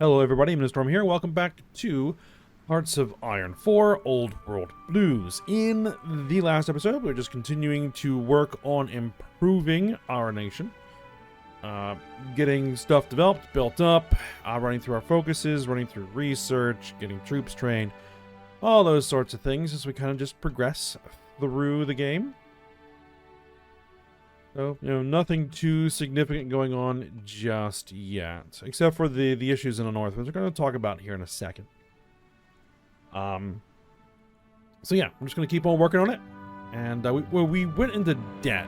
Hello everybody, I'm Storm here. Welcome back to Hearts of Iron 4 Old World Blues. In the last episode, we're just continuing to work on improving our nation. Getting stuff developed, built up, running through our focuses, running through research, getting troops trained, all those sorts of things as we kind of just progress through the game. So, nothing too significant going on just yet, except for the issues in the north, which we're going to talk about here in a second. So yeah, I'm just going to keep on working on it. And we went into debt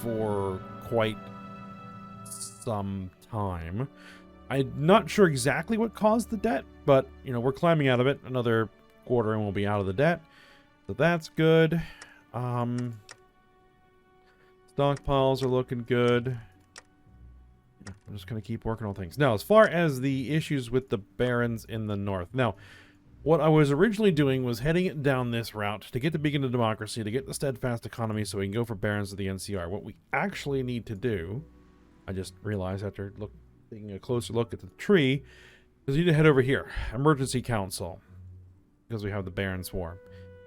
for quite some time. I'm not sure exactly what caused the debt, but, we're climbing out of it. Another quarter and we'll be out of the debt. So that's good. Stockpiles are looking good. I'm just going to keep working on things. Now, as far as the issues with the barons in the north. Now, what I was originally doing was heading down this route to get the Beacon of Democracy, to get the Steadfast Economy so we can go for barons of the NCR. What we actually need to do, I just realized after taking a closer look at the tree, is we need to head over here. Emergency Council. Because we have the Barons War.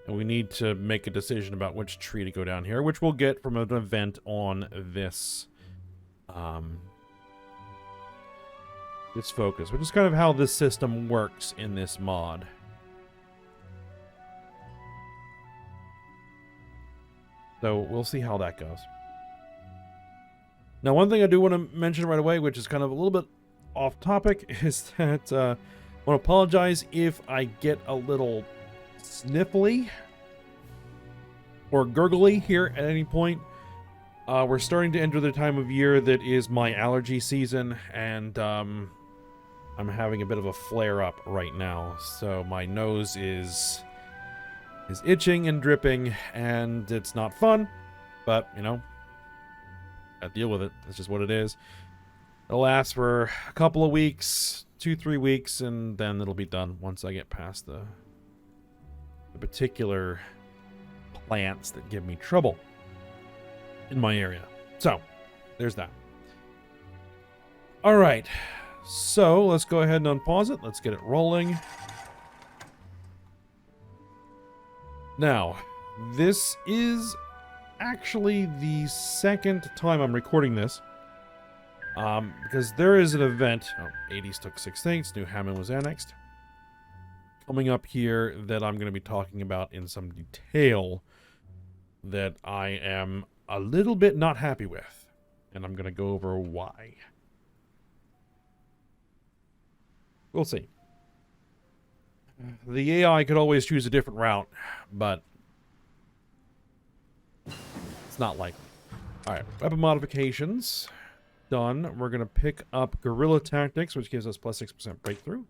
And we need to make a decision about which tree to go down here, which we'll get from an event on this, this focus, which is kind of how this system works in this mod. So we'll see how that goes. Now, one thing I do want to mention right away, which is kind of a little bit off topic, is that I want to apologize if I get a little sniffly or gurgly here at any point. We're starting to enter the time of year that is my allergy season, and I'm having a bit of a flare up right now. So my nose is itching and dripping, and it's not fun, but I deal with it. It's just what it is. It'll last for a couple of weeks, 2-3 weeks, and then it'll be done once I get past the particular plants that give me trouble in my area. So, there's that. Alright, so let's go ahead and unpause it. Let's get it rolling. Now, this is actually the second time I'm recording this. Because there is an event. 80s took 6 things. New Hammond was annexed. Coming up here that I'm going to be talking about in some detail that I am a little bit not happy with. And I'm going to go over why. We'll see. The AI could always choose a different route, but it's not likely. Alright, weapon modifications. Done. We're going to pick up guerrilla tactics, which gives us plus 6% breakthrough.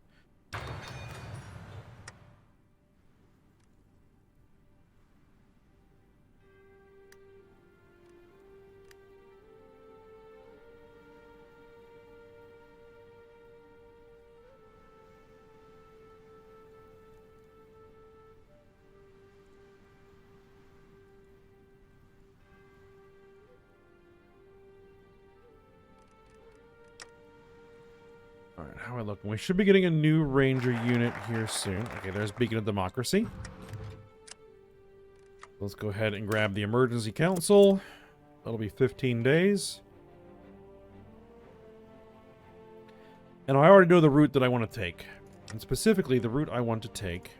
Alright, how are we looking? We should be getting a new ranger unit here soon. Okay, there's Beacon of Democracy. Let's go ahead and grab the Emergency Council. That'll be 15 days. And I already know the route that I want to take. And specifically, the route I want to take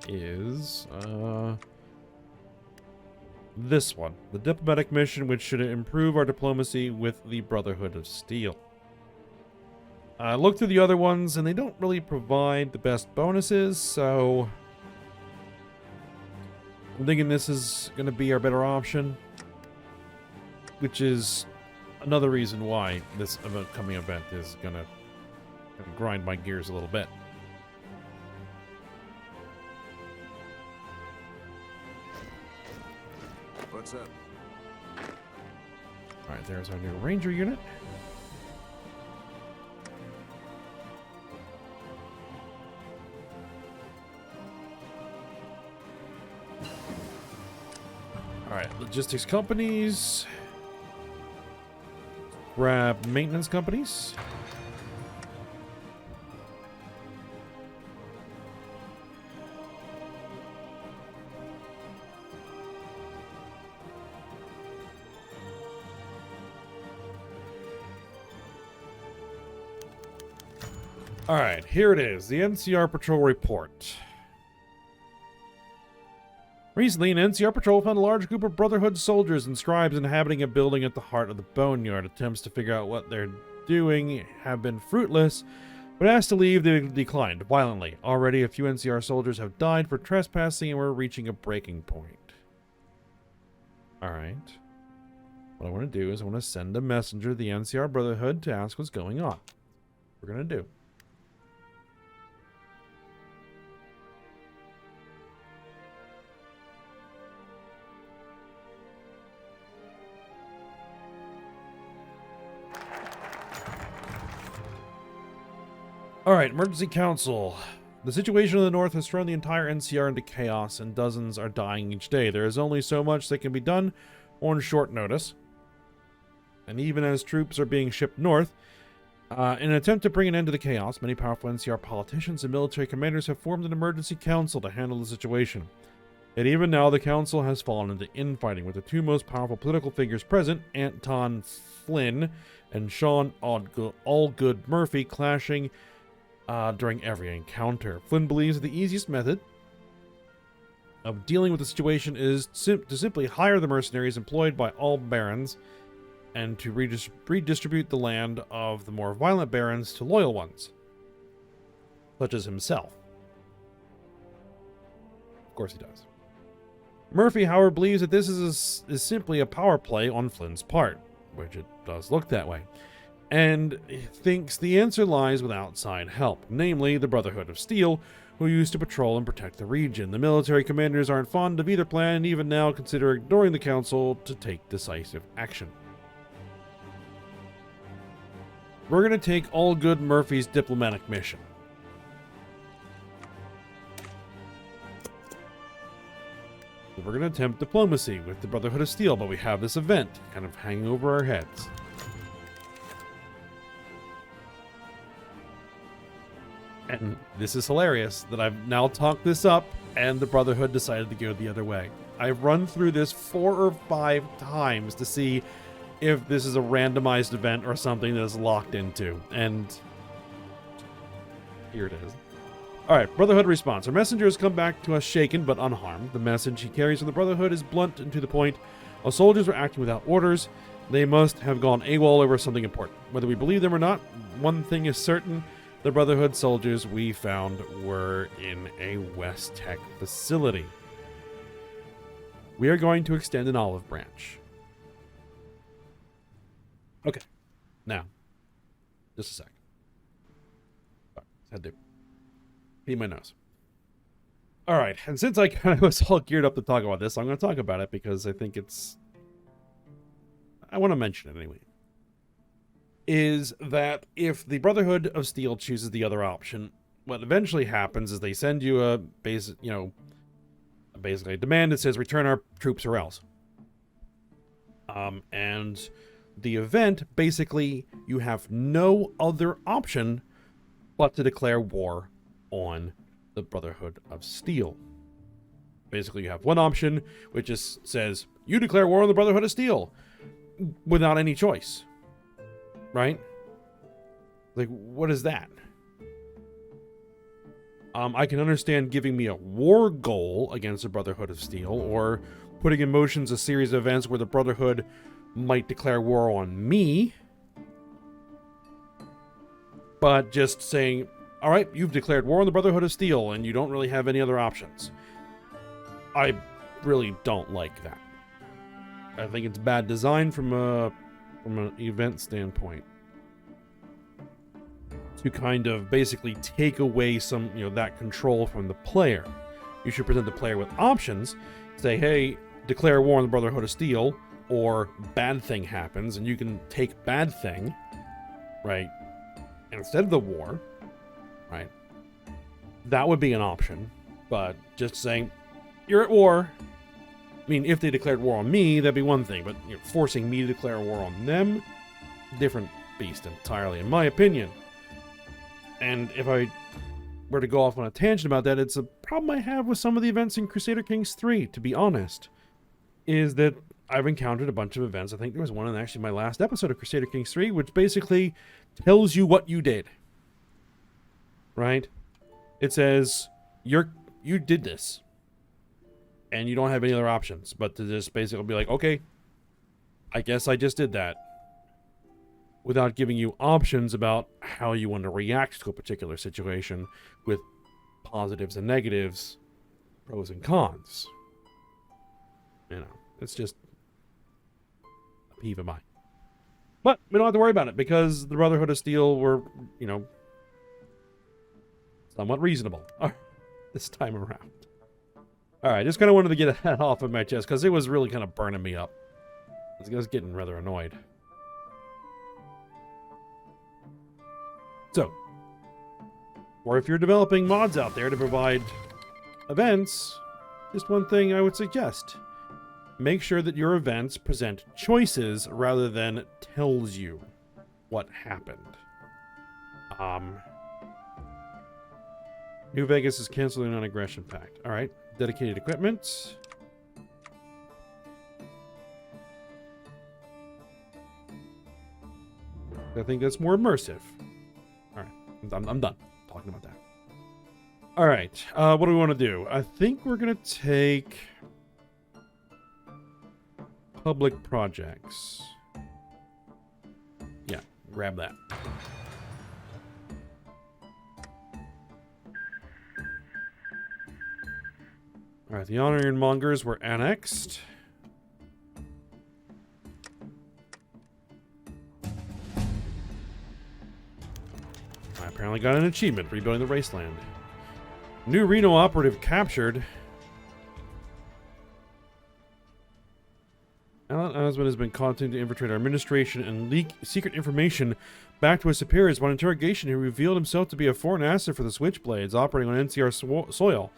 is this one. The diplomatic mission, which should improve our diplomacy with the Brotherhood of Steel. I looked through the other ones, and they don't really provide the best bonuses, so I'm thinking this is going to be our better option, which is another reason why this upcoming event is going to grind my gears a little bit. What's up? Alright, there's our new ranger unit. Alright, logistics companies. Grab maintenance companies. Alright, here it is. The NCR Patrol report. Recently, an NCR Patrol found a large group of Brotherhood soldiers and scribes inhabiting a building at the heart of the Boneyard. Attempts to figure out what they're doing have been fruitless, but asked to leave, they declined violently. Already, a few NCR soldiers have died for trespassing, and we're reaching a breaking point. Alright. What I want to do is I want to send a messenger to the NCR Brotherhood to ask what's going on. We're going to do. Alright, Emergency Council. The situation in the north has thrown the entire NCR into chaos, and dozens are dying each day. There is only so much that can be done on short notice. And even as troops are being shipped north, in an attempt to bring an end to the chaos, many powerful NCR politicians and military commanders have formed an emergency council to handle the situation. Yet even now, the council has fallen into infighting, with the two most powerful political figures present, Anton Flynn and Sean Allgood Murphy, clashing during every encounter. Flynn believes that the easiest method of dealing with the situation is to simply hire the mercenaries employed by all barons and to redistribute the land of the more violent barons to loyal ones, such as himself. Of course he does. Murphy, however, believes that this is simply a power play on Flynn's part, which it does look that way, and thinks the answer lies with outside help, namely the Brotherhood of Steel, who used to patrol and protect the region. The military commanders aren't fond of either plan, and even now consider ignoring the council to take decisive action. We're going to take Allgood Murphy's diplomatic mission. We're going to attempt diplomacy with the Brotherhood of Steel, but we have this event kind of hanging over our heads. And this is hilarious that I've now talked this up and the Brotherhood decided to go the other way. I've run through this 4 or 5 times to see if this is a randomized event or something that is locked into. And here it is. Alright, Brotherhood Response. Our messenger has come back to us shaken but unharmed. The message he carries from the Brotherhood is blunt and to the point. While soldiers were acting without orders, they must have gone AWOL over something important. Whether we believe them or not, one thing is certain. The Brotherhood soldiers we found were in a West Tech facility. We are going to extend an olive branch. Okay. Now. Just a sec. Had to clean my nose. Alright, and since I kind of was all geared up to talk about this, I'm going to talk about it because I think it's... I want to mention it anyway. Is that if the Brotherhood of Steel chooses the other option, what eventually happens is they send you a basic, basically a demand that says return our troops or else. And the event, basically, you have no other option but to declare war on the Brotherhood of Steel. Basically, you have one option, which just says, you declare war on the Brotherhood of Steel, without any choice. Right? Like, what is that? I can understand giving me a war goal against the Brotherhood of Steel, or putting in motion a series of events where the Brotherhood might declare war on me. But just saying, alright, you've declared war on the Brotherhood of Steel, and you don't really have any other options. I really don't like that. I think it's bad design from an event standpoint. To kind of basically take away some, that control from the player. You should present the player with options. Say, hey, declare war on the Brotherhood of Steel, or bad thing happens, and you can take bad thing, right, instead of the war, right? That would be an option. But just saying, you're at war. I mean, if they declared war on me, that'd be one thing. But forcing me to declare war on them, different beast entirely, in my opinion. And if I were to go off on a tangent about that, it's a problem I have with some of the events in Crusader Kings 3, to be honest. Is that I've encountered a bunch of events. I think there was one in actually my last episode of Crusader Kings 3, which basically tells you what you did. right? It says you did this, and you don't have any other options but to just basically be like, okay, I guess I just did that, without giving you options about how you want to react to a particular situation with positives and negatives, pros and cons. You know, it's just a peeve of mine. But we don't have to worry about it because the Brotherhood of Steel were, you know, somewhat reasonable this time around. Alright, just kind of wanted to get that off of my chest because it was really kind of burning me up. I was getting rather annoyed. So, or if you're developing mods out there to provide events, just one thing I would suggest. Make sure that your events present choices rather than tells you what happened. New Vegas is canceling an aggression pact. Alright, dedicated equipment. I think that's more immersive. Alright, I'm done talking about that. Alright, what do we want to do? I think we're going to take public projects. Yeah, grab that. Alright, the Ironmongers were annexed. I apparently got an achievement, rebuilding the wasteland. New Reno operative captured. Alan Osmond has been continuing to infiltrate our administration and leak secret information back to his superiors. Upon interrogation, he revealed himself to be a foreign asset for the Switchblades operating on NCR soil.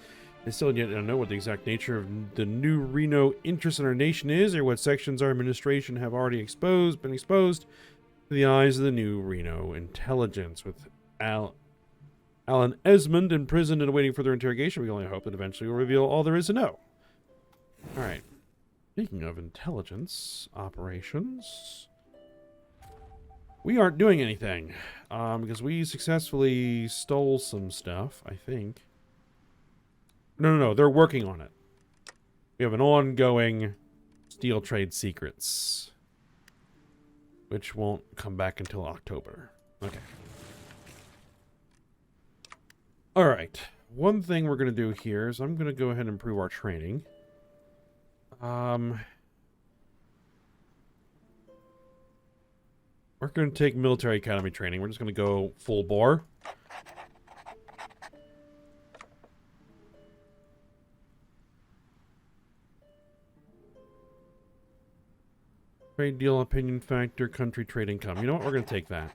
They still yet don't know what the exact nature of the new Reno interest in our nation is, or what sections our administration have already been exposed to the eyes of the new Reno intelligence. With Alan Esmond imprisoned and awaiting further interrogation, we only hope that eventually will reveal all there is to know. Alright. Speaking of intelligence operations, we aren't doing anything because we successfully stole some stuff, I think. No, they're working on it. We have an ongoing steel trade secrets, which won't come back until October. Okay. Alright. One thing we're going to do here is I'm going to go ahead and improve our training. We're going to take military academy training. We're just going to go full bore. Trade deal, opinion factor, country trade income. You know what? We're going to take that.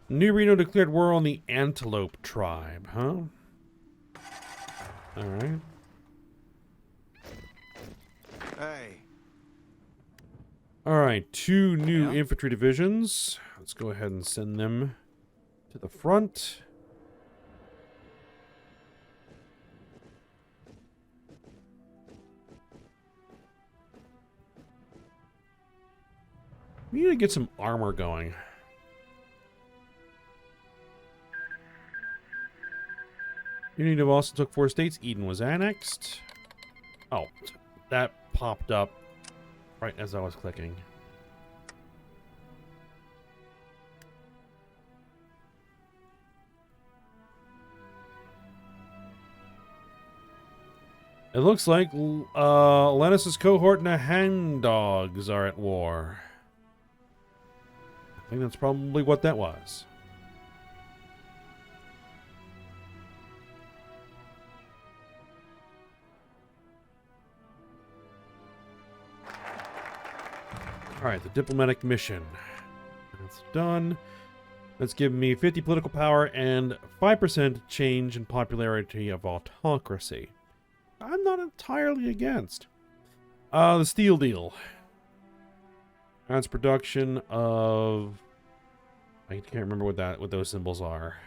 New Reno declared war on the Antelope tribe, huh? Alright. Hey. Alright, 2 new infantry divisions. Let's go ahead and send them to the front. We need to get some armor going. Unity of Austin took 4 states. Eden was annexed. Oh, that popped up right as I was clicking. It looks like Lennis's cohort and the Hang Dogs are at war. I think that's probably what that was. Alright, the diplomatic mission. That's done. That's given me 50 political power and 5% change in popularity of autocracy. I'm not entirely against. The steel deal. That's production of I can't remember what those symbols are.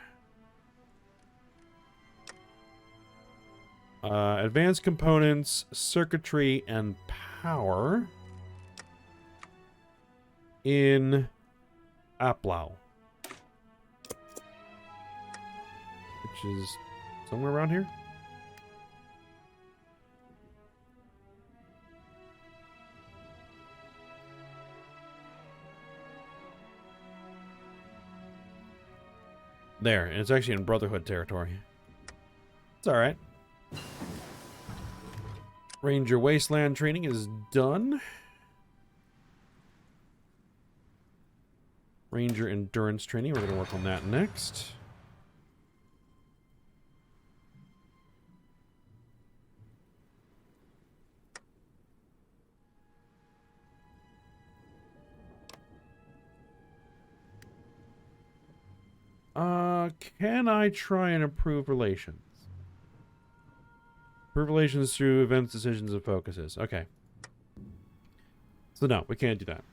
Advanced components, circuitry, and power in Aplau, which is somewhere around here. There, and it's actually in Brotherhood territory. It's alright. Ranger Wasteland training is done. Ranger Endurance training, we're going to work on that next. Can I try and improve relations? Improve relations through events, decisions, and focuses. Okay. So no, we can't do that.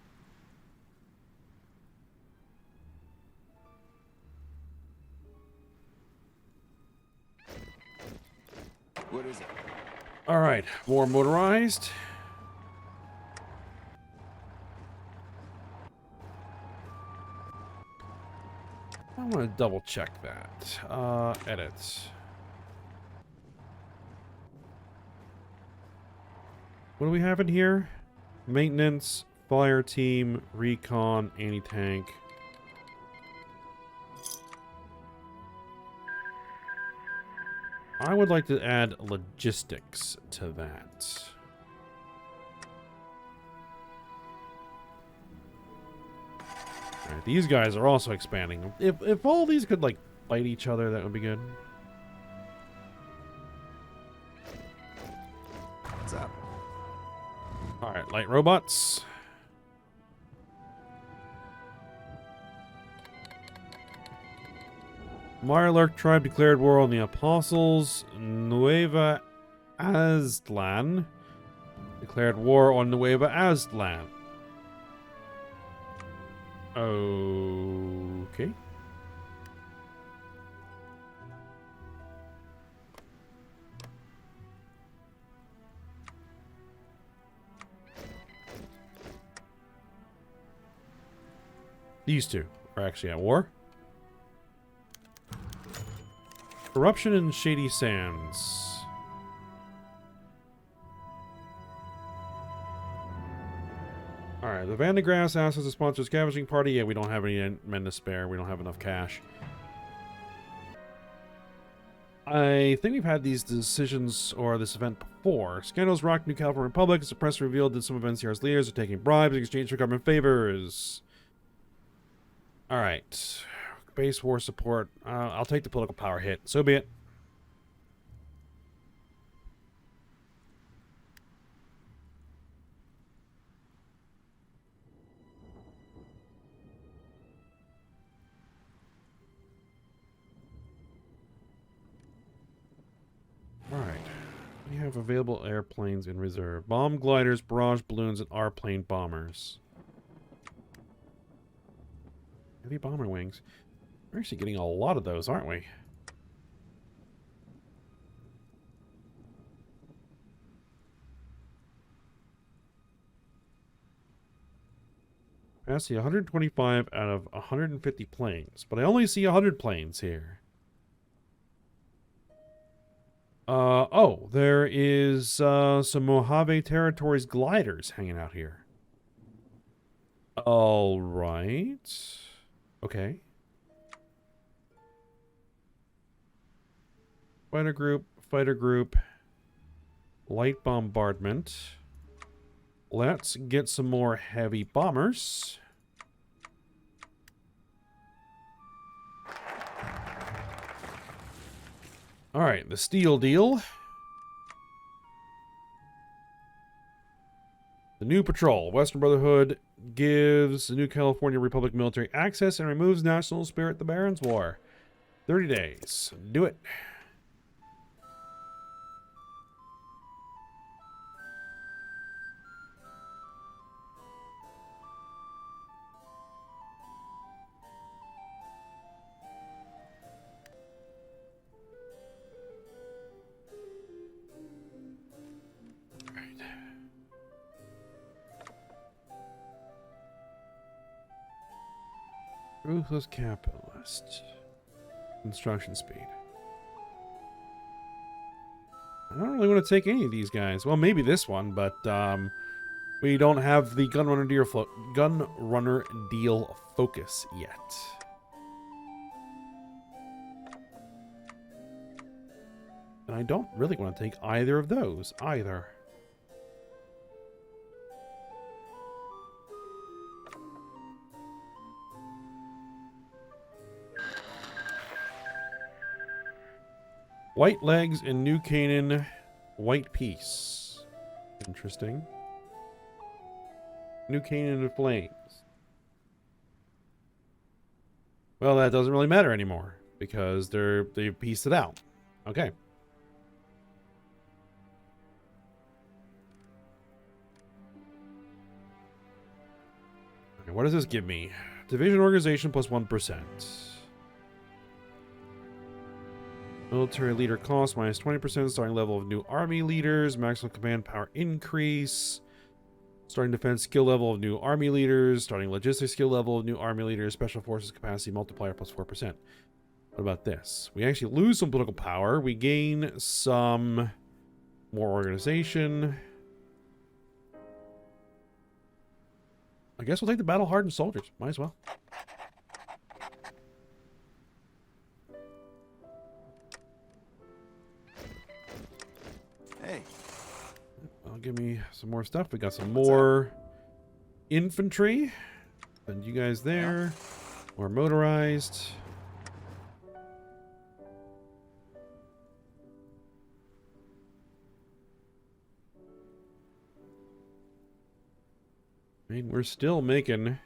What is it? All right, more motorized. I want to double check that. Edit. What do we have in here? Maintenance, fire team, recon, anti-tank. I would like to add logistics to that. Alright, these guys are also expanding. If all these could, like, fight each other, that would be good. What's up? Alright, light robots. Mirelurk tribe declared war on the Apostles. Nueva Aztlan declared war on Nueva Aztlan. Okay. These two are actually at war. Corruption in Shady Sands. Alright, the Vandegrass asked us to sponsor a scavenging party. Yeah, we don't have any men to spare. We don't have enough cash. I think we've had these decisions or this event before. Scandals rocked New California Republic. As the press revealed that some of NCR's leaders are taking bribes in exchange for government favors. Alright. Base war support. I'll take the political power hit. So be it. Alright. We have available airplanes in reserve. Bomb gliders, barrage balloons, and R-plane bombers. Heavy bomber wings. We're actually getting a lot of those, aren't we? I see 125 out of 150 planes, but I only see 100 planes here. Oh, there is some Mojave Territories gliders hanging out here. All right. Okay. Fighter group, light bombardment. Let's get some more heavy bombers. All right, the steel deal. The new patrol. Western Brotherhood gives the New California Republic military access and removes national spirit the Barons War. 30 days. Do it. Ruthless capitalist. Construction speed. I don't really want to take any of these guys. Well, maybe this one, but we don't have the gunrunner deal focus yet. And I don't really want to take either of those either. White legs in New Canaan, white piece. Interesting. New Canaan in flames. Well, that doesn't really matter anymore because they've pieced it out. Okay. Okay, what does this give me? Division organization plus 1%. Military leader cost minus 20%. Starting level of new army leaders. Maximum command power increase. Starting defense skill level of new army leaders. Starting logistics skill level of new army leaders. Special forces capacity multiplier plus 4%. What about this? We actually lose some political power. We gain some more organization. I guess we'll take the battle-hardened soldiers. Might as well. Hey. Well, give me some more stuff. We got some more infantry. Send you guys there. More motorized. I mean, we're still making...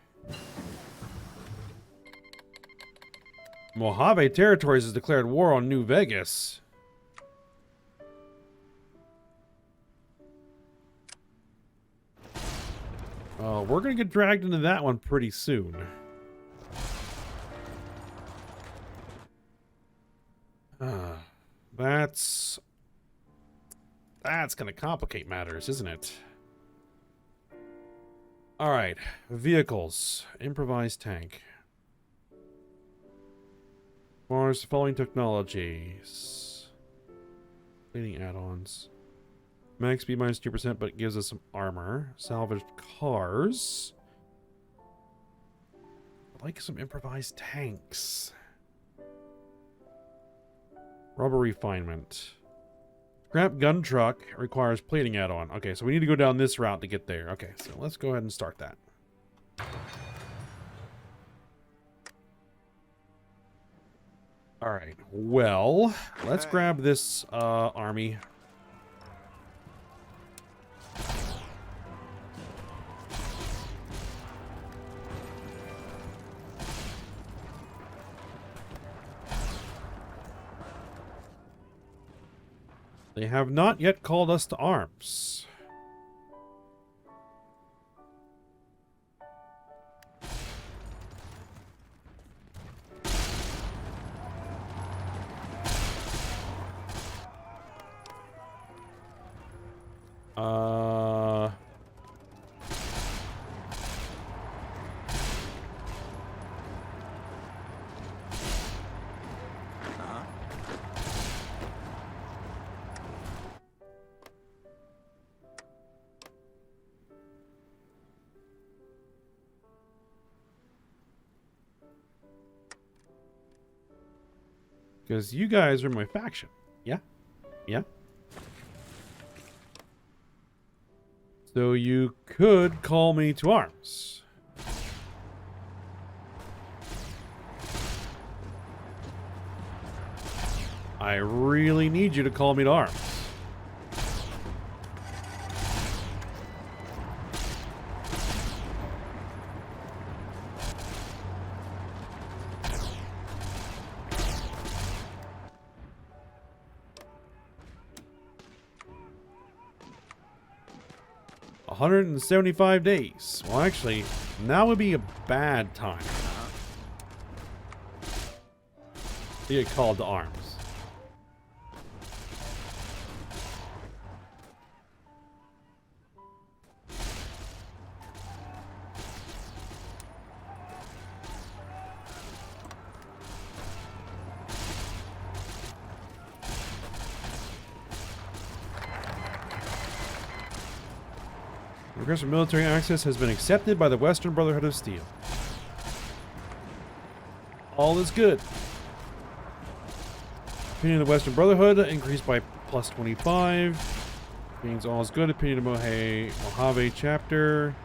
Mojave Territories has declared war on New Vegas. We're going to get dragged into that one pretty soon. That's going to complicate matters, isn't it? All right, vehicles, improvised tank. Mars, following technologies. Cleaning add-ons. Max speed minus 2%, but gives us some armor. Salvaged cars. I'd like some improvised tanks. Rubber refinement. Scrap gun truck requires plating add-on. Okay, so we need to go down this route to get there. Okay, so let's go ahead and start that. All right, well, let's grab this army. They have not yet called us to arms. Because you guys are my faction. Yeah? Yeah? So you could call me to arms. I really need you to call me to arms. $175 days. Well, actually, now would be a bad time to get called to arms. Request for military access has been accepted by the Western Brotherhood of Steel. All is good. Opinion of the Western Brotherhood increased by plus 25. Means all is good. Opinion of Mojave chapter.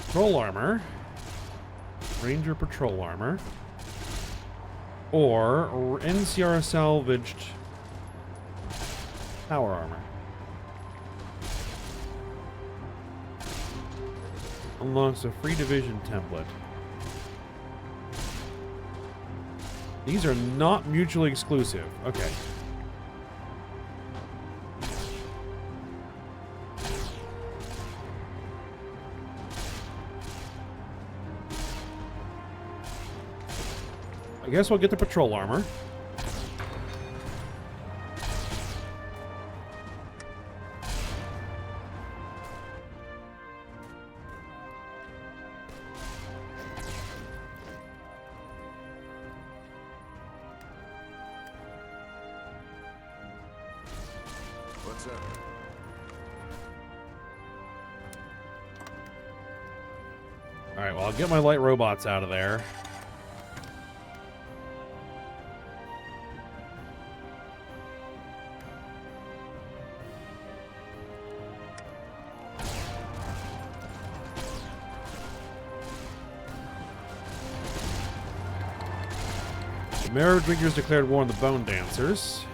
Patrol armor, Ranger patrol armor, or Ncr salvaged power armor. Unlocks a free division template. These are not mutually exclusive. Okay. I guess we'll get the patrol armor. What's up? Alright, well, I'll get my light robots out of there. The Marrow Drinkers declared war on the Bone Dancers.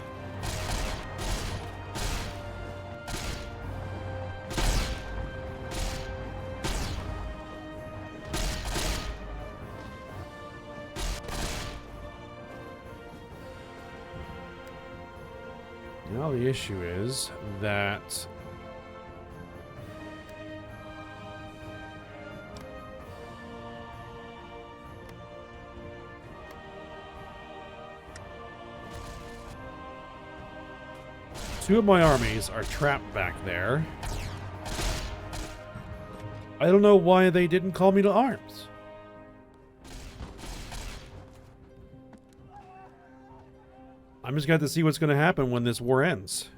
Now the issue is that two of my armies are trapped back there. I don't know why they didn't call me to arms. I'm just going to have to see what's going to happen when this war ends.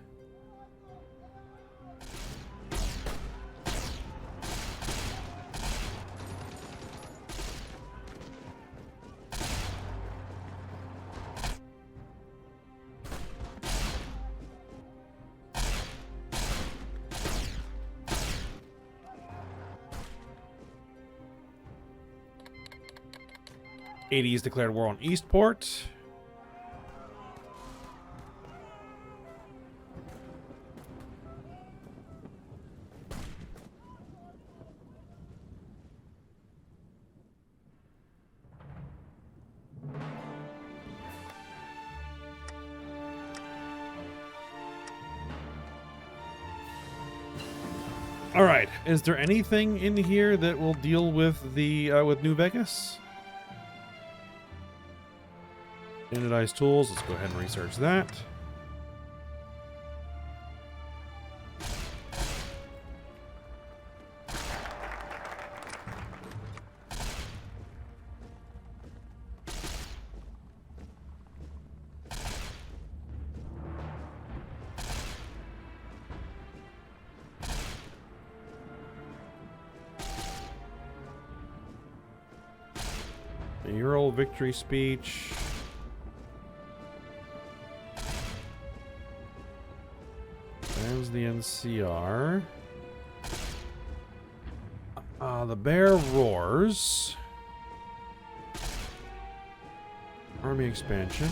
'80s declared war on Eastport. All right. Is there anything in here that will deal with the with New Vegas? Standardized tools. Let's go ahead and research that. A Ural victory speech. There's the NCR. The bear roars. Army expansion.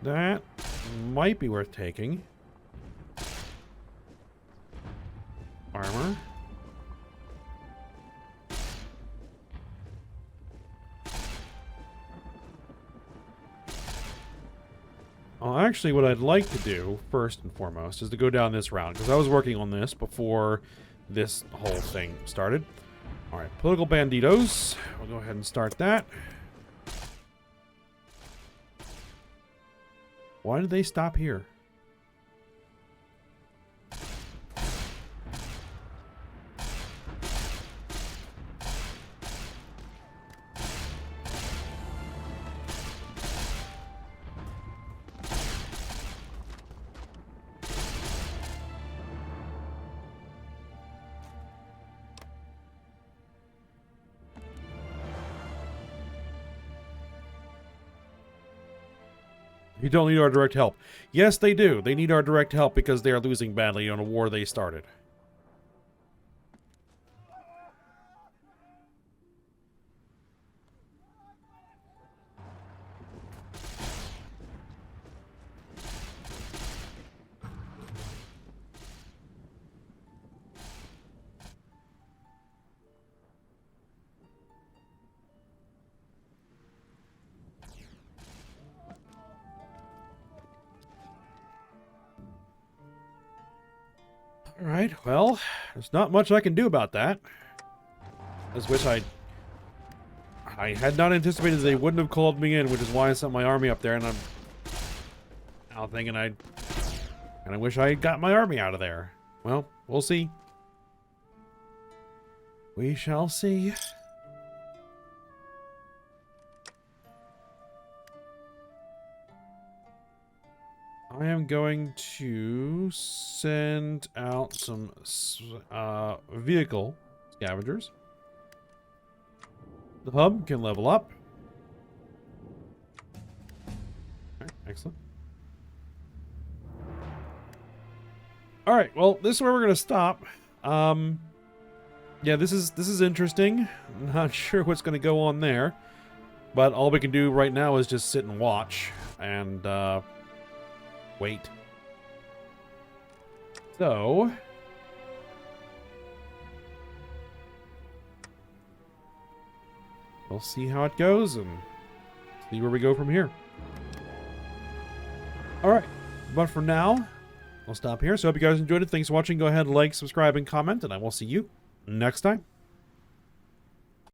That might be worth taking. Armor. actually, what I'd like to do, first and foremost, is to go down this route, because I was working on this before this whole thing started. Alright, political banditos. We'll go ahead and start that. Why did they stop here? You don't need our direct help. Yes, they do. They need our direct help because they are losing badly on a war they started. Alright, well, there's not much I can do about that. I just wish I had not anticipated they wouldn't have called me in, which is why I sent my army up there, and I'm now thinking I wish I got my army out of there. Well, we'll see. We shall see. I am going to send out some vehicle scavengers. The hub can level up. Okay, excellent. All right, well, this is where we're going to stop. Yeah, this is interesting. I'm not sure what's going to go on there, but all we can do right now is just sit and watch and wait. So, we'll see how it goes and see where we go from here. Alright, but for now, I'll stop here. So I hope you guys enjoyed it. Thanks for watching. Go ahead, like, subscribe, and comment, and I will see you next time.